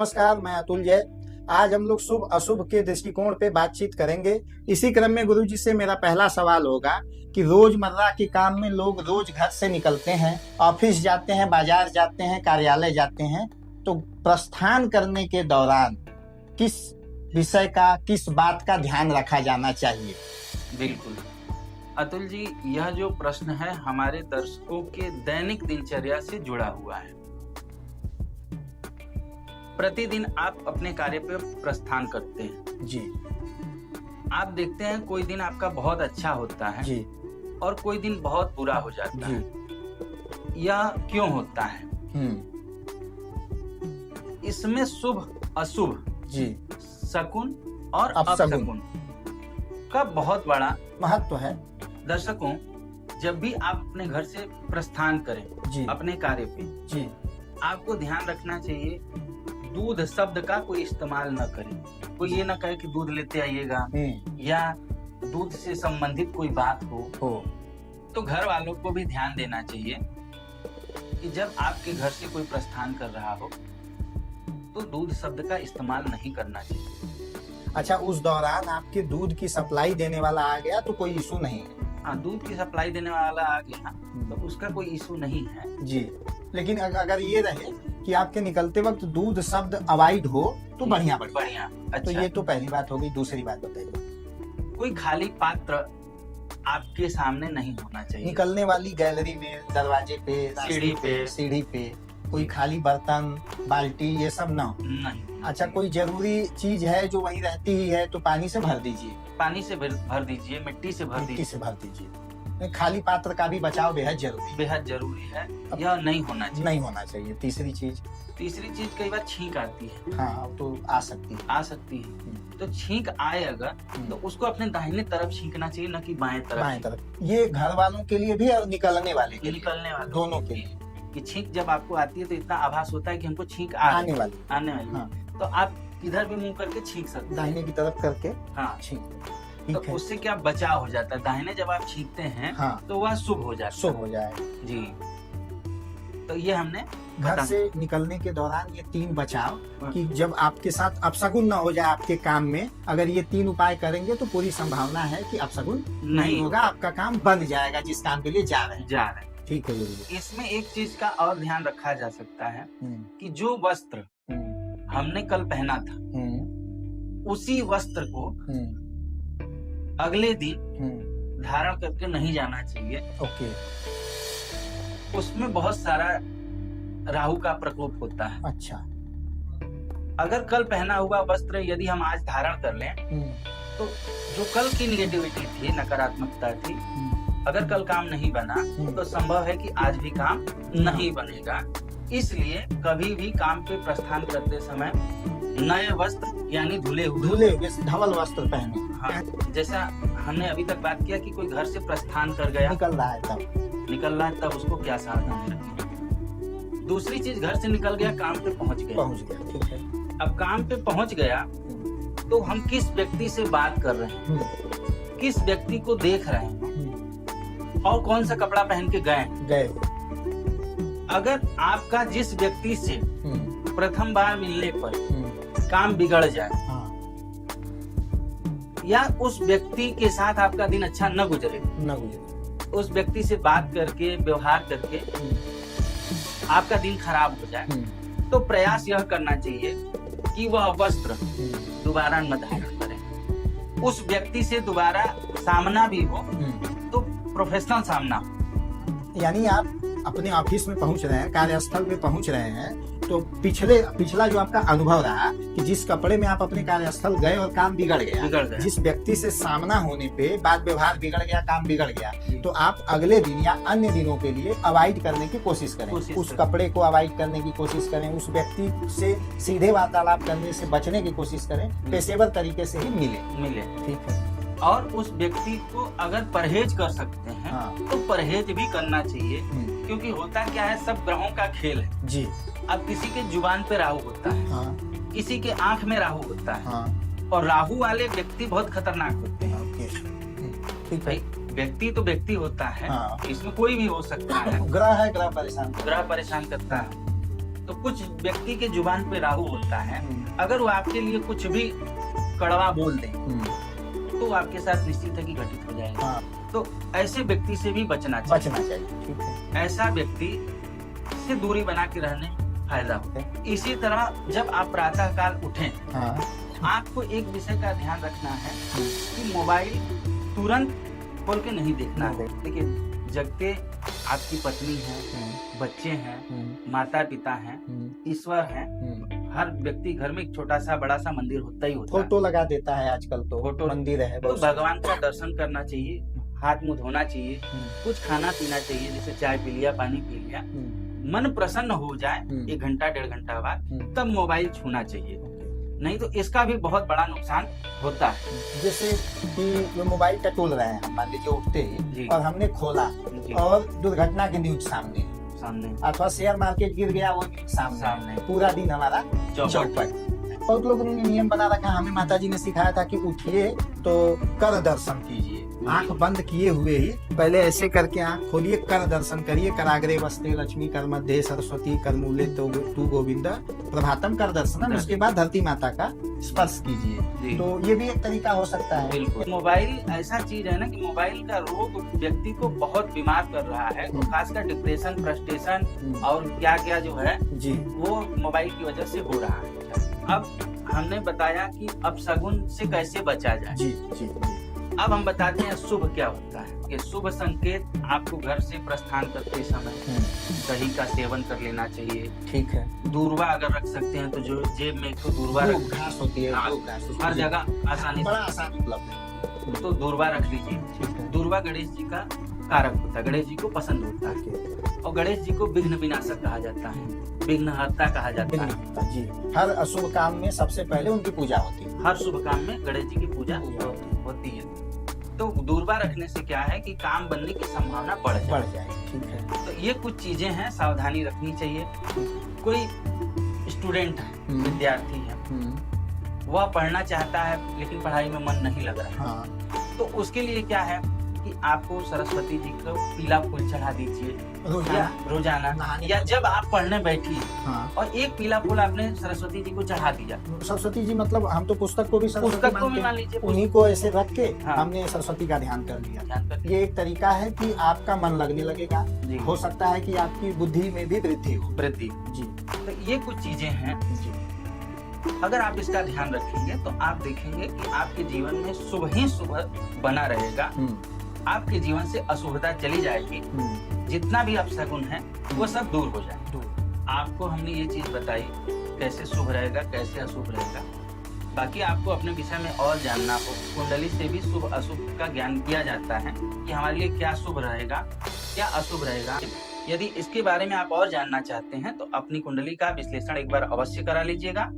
नमस्कार, मैं अतुल जय। आज हम लोग शुभ अशुभ के दृष्टिकोण पे बातचीत करेंगे। इसी क्रम में गुरु जी से मेरा पहला सवाल होगा कि रोजमर्रा के काम में लोग रोज घर से निकलते हैं, ऑफिस जाते हैं, बाजार जाते हैं, कार्यालय जाते हैं, तो प्रस्थान करने के दौरान किस विषय का, किस बात का ध्यान रखा जाना चाहिए? बिल्कुल अतुल जी, यह जो प्रश्न है हमारे दर्शकों के दैनिक दिनचर्या से जुड़ा हुआ है। प्रतिदिन आप अपने कार्य पे प्रस्थान करते हैं जी। आप देखते हैं कोई दिन आपका बहुत अच्छा होता है जी। और कोई दिन बहुत बुरा हो जाता जी। है। यह क्यों होता है? इसमें शुभ अशुभ जी, शकुन और अपशकुन अपशकुन का बहुत बड़ा महत्व है। दर्शकों, जब भी आप अपने घर से प्रस्थान करें जी। अपने कार्य पे, जी। आपको ध्यान रखना चाहिए दूध शब्द का कोई इस्तेमाल न करें। कोई ये ना कहे कि दूध लेते आइएगा या दूध से संबंधित कोई बात हो। तो घर वालों को भी ध्यान देना चाहिए कि जब आपके घर से कोई प्रस्थान कर रहा हो तो दूध शब्द का इस्तेमाल नहीं करना चाहिए। अच्छा, उस दौरान आपके दूध की सप्लाई देने वाला आ गया तो कोई इशू नहीं है? हाँ, दूध की सप्लाई देने वाला आ गया तो उसका कोई इशू नहीं है जी। लेकिन अगर ये रहे कि आपके निकलते वक्त दूध शब्द अवॉइड हो तो बढ़िया। अच्छा। तो ये तो पहली बात हो गई। दूसरी बात बताइए। कोई खाली पात्र आपके सामने नहीं होना चाहिए। निकलने वाली गैलरी में, दरवाजे पे, सीढ़ी पे कोई खाली बर्तन, बाल्टी, ये सब ना हो। नहीं। अच्छा, कोई जरूरी चीज है जो वहीं रहती ही है तो पानी से भर दीजिए, पानी से भर दीजिए, मिट्टी से भर दीजिए। खाली पात्र का भी बचाव बेहद जरूरी है। यह नहीं होना चाहिए। तीसरी चीज कई बार छींक आती है। हाँ, तो आ सकती है। तो छींक आए अगर तो उसको अपने दाहिने तरफ छींकना चाहिए, न कि बाएं तरफ। ये घर वालों के लिए भी और निकलने वाले दोनों के लिए कि छींक जब आपको आती है तो इतना आभास होता है कि हमको छींक आने वाली। हाँ। तो आप इधर भी मुंह करके छींक सकते हैं, दाहिने की तरफ करके। हाँ, छींक। तो उससे क्या बचाव हो जाता है। दाहिने जब आप छींकते हैं हाँ, तो वह शुभ हो जाए जी। तो ये हमने घर से निकलने के दौरान ये 3 बचाव कि जब आपके साथ अपशकुन ना हो जाए आपके काम में, अगर ये 3 उपाय करेंगे तो पूरी संभावना है कि अपशकुन नहीं होगा, आपका काम बन जाएगा जिस काम के लिए जा रहे हैं। ठीक है। इसमें एक चीज का और ध्यान रखा जा सकता है कि जो वस्त्र हमने कल पहना था उसी वस्त्र को अगले दिन धारण करके नहीं जाना चाहिए। ओके। उसमें बहुत सारा राहु का प्रकोप होता है। अच्छा। अगर कल पहना हुआ वस्त्र यदि हम आज धारण कर लें तो जो कल की निगेटिविटी थी, नकारात्मकता थी, अगर कल काम नहीं बना तो संभव है कि आज भी काम नहीं बनेगा। इसलिए कभी भी काम पे प्रस्थान करते समय नए वस्त्र यानी धुले हुए धवल वस्त्र पहने। हाँ, जैसा हमने अभी तक बात किया कि कोई घर से प्रस्थान कर गया, निकल रहा है तब उसको क्या सावधानी रखनी। दूसरी चीज, घर से निकल गया, काम पे पहुंच गया। ठीक है। अब काम पे पहुंच गया तो हम किस व्यक्ति से बात कर रहे हैं, किस व्यक्ति को देख रहे हैं और कौन सा कपड़ा पहन के गए। अगर आपका जिस व्यक्ति से प्रथम बार मिलने पर काम बिगड़ जाए या उस व्यक्ति के साथ आपका दिन अच्छा न गुजरे, उस व्यक्ति से बात करके, व्यवहार करके आपका दिन खराब हो जाए, तो प्रयास यह करना चाहिए कि वह वस्त्र दोबारा न धारण करें। उस व्यक्ति से दोबारा सामना भी हो तो प्रोफेशनल सामना हो। यानी आप अपने ऑफिस में पहुंच रहे हैं, कार्यस्थल पे पहुंच रहे हैं, तो पिछला जो आपका अनुभव रहा कि जिस कपड़े में आप अपने कार्यस्थल गए और काम बिगड़ गया, जिस व्यक्ति से सामना होने पे बात व्यवहार बिगड़ गया, काम बिगड़ गया, तो आप अगले दिन या अन्य दिनों के लिए अवॉइड करने की कोशिश करें। उस कपड़े को अवॉइड करने की कोशिश करें, उस व्यक्ति से सीधे वार्तालाप करने से बचने की कोशिश करें, पेशेवर तरीके से ही मिले। ठीक है। और उस व्यक्ति को अगर परहेज कर सकते हैं तो परहेज भी करना चाहिए, क्योंकि होता क्या है, सब ग्रहों का खेल है जी। अब किसी के जुबान पे राहु होता है, किसी के आंख में राहु होता है, और राहु वाले व्यक्ति बहुत खतरनाक होते हैं। भाई, व्यक्ति तो व्यक्ति होता है, इसमें कोई भी हो सकता है। ग्रह है, ग्रह परेशान करता है। तो कुछ व्यक्ति के जुबान पे राहु होता है, अगर वो आपके लिए कुछ भी कड़वा बोल दे तो आपके साथ निश्चित है कि घटित हो जाएगा। हाँ। तो ऐसे व्यक्ति से भी बचना चाहिए। ठीक है। ऐसा व्यक्ति से दूरी बना के रहने फायदा होता है। इसी तरह जब आप प्रातः काल उठें, आपको एक विषय का ध्यान रखना है कि मोबाइल तुरंत खोल के नहीं देखना है। देखिए, जगते आपकी पत्नी है, बच्चे हैं, माता पिता हैं, ईश्वर हैं। हर व्यक्ति घर में एक छोटा सा बड़ा सा मंदिर होता ही होता है। फोटो लगा देता है आजकल, तो फोटो मंदिर है। तो भगवान का दर्शन करना चाहिए, हाथ मुंह धोना चाहिए, कुछ खाना पीना चाहिए, जैसे चाय पी लिया, पानी पी लिया, मन प्रसन्न हो जाए 1 घंटा 1.5 घंटा बाद, तब मोबाइल छूना चाहिए। नहीं तो इसका भी बहुत बड़ा नुकसान होता है। जैसे कि मोबाइल टटोल रहे हैं, हम मान लीजिए उठते ही और हमने खोला और दुर्घटना की न्यूज सामने अथवा शेयर मार्केट गिर गया, वो न्यूज सामने, पूरा दिन हमारा चौपट। बहुत लोगों ने नियम बना रखा, हमें माताजी ने सिखाया था कि उठिए तो कर दर्शन कीजिए, आंख बंद किए हुए ही पहले ऐसे करके आंख खोलिए, कर दर्शन करिए। कराग्रे वस्ते लक्ष्मी, कर मध्य सरस्वती, कर मूले तू गोविंद प्रभातम कर दर्शन। उसके बाद धरती माता का स्पर्श कीजिए। तो ये भी एक तरीका हो सकता है। बिल्कुल। मोबाइल ऐसा चीज है ना कि मोबाइल का रोग व्यक्ति को बहुत बीमार कर रहा है, तो खासकर डिप्रेशन, फ्रस्ट्रेशन और क्या क्या जो है जी, वो मोबाइल की वजह से हो रहा है। अब हमने बताया कि अपशगुन से कैसे बचा जाए। जी जी। अब हम बताते हैं शुभ क्या होता है। कि शुभ संकेत आपको घर से प्रस्थान करते समय दही का सेवन कर लेना चाहिए। ठीक है। दूरवा अगर रख सकते हैं तो जो जेब में एक तो दूरवा घास होती है, हर जगह आसानी, बड़ा आसान उपलब्ध है, तो दूरवा रख लीजिए। दूरवा गणेश जी का कारक होता है, गणेश जी को पसंद होता है, और गणेश जी को विघ्न विनाशक कहा जाता है, विघ्नहर्ता कहा जाता है जी। हर अशुभ काम में सबसे पहले उनकी पूजा होती है। हर शुभ काम में गणेश जी की पूजा होती है। तो दूरवा रखने से क्या है कि काम बनने की संभावना बढ़ जाए। ठीक है। तो ये कुछ चीजें हैं, सावधानी रखनी चाहिए। कोई स्टूडेंट है, विद्यार्थी है, वह पढ़ना चाहता है लेकिन पढ़ाई में मन नहीं लग रहा है, तो उसके लिए क्या है कि आपको सरस्वती जी को पीला फूल चढ़ा दीजिए रोजाना, या जब आप पढ़ने बैठिए और एक पीला फूल आपने सरस्वती जी को चढ़ा दिया। सरस्वती जी मतलब हम तो पुस्तक को भी मान लीजिए, उन्हीं को ऐसे रख के हमने सरस्वती का ध्यान कर लिया। ये एक तरीका है कि आपका मन लगने लगेगा। हो सकता है कि आपकी बुद्धि में भी वृद्धि जी। तो ये कुछ चीजें हैं जी। अगर आप इसका ध्यान रखेंगे तो आप देखेंगे कि आपके जीवन में शुभ ही शुभ बना रहेगा। आपके जीवन से अशुभता चली जाएगी। जितना भी अपशगुन है वो सब दूर हो जाए। आपको हमने ये चीज बताई कैसे शुभ रहेगा, कैसे अशुभ रहेगा। बाकी आपको अपने विषय में और जानना हो, कुंडली से भी शुभ अशुभ का ज्ञान किया जाता है कि हमारे लिए क्या शुभ रहेगा, क्या अशुभ रहेगा। यदि इसके बारे में आप और जानना चाहते हैं तो अपनी कुंडली का विश्लेषण एक बार अवश्य करा लीजिएगा।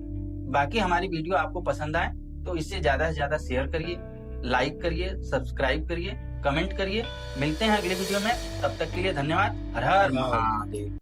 बाकी हमारी वीडियो आपको पसंद आए तो इसे ज्यादा से ज्यादा शेयर करिए, लाइक करिए, सब्सक्राइब करिए, कमेंट करिए। मिलते हैं अगले वीडियो में, तब तक के लिए धन्यवाद। हर हर महादेव।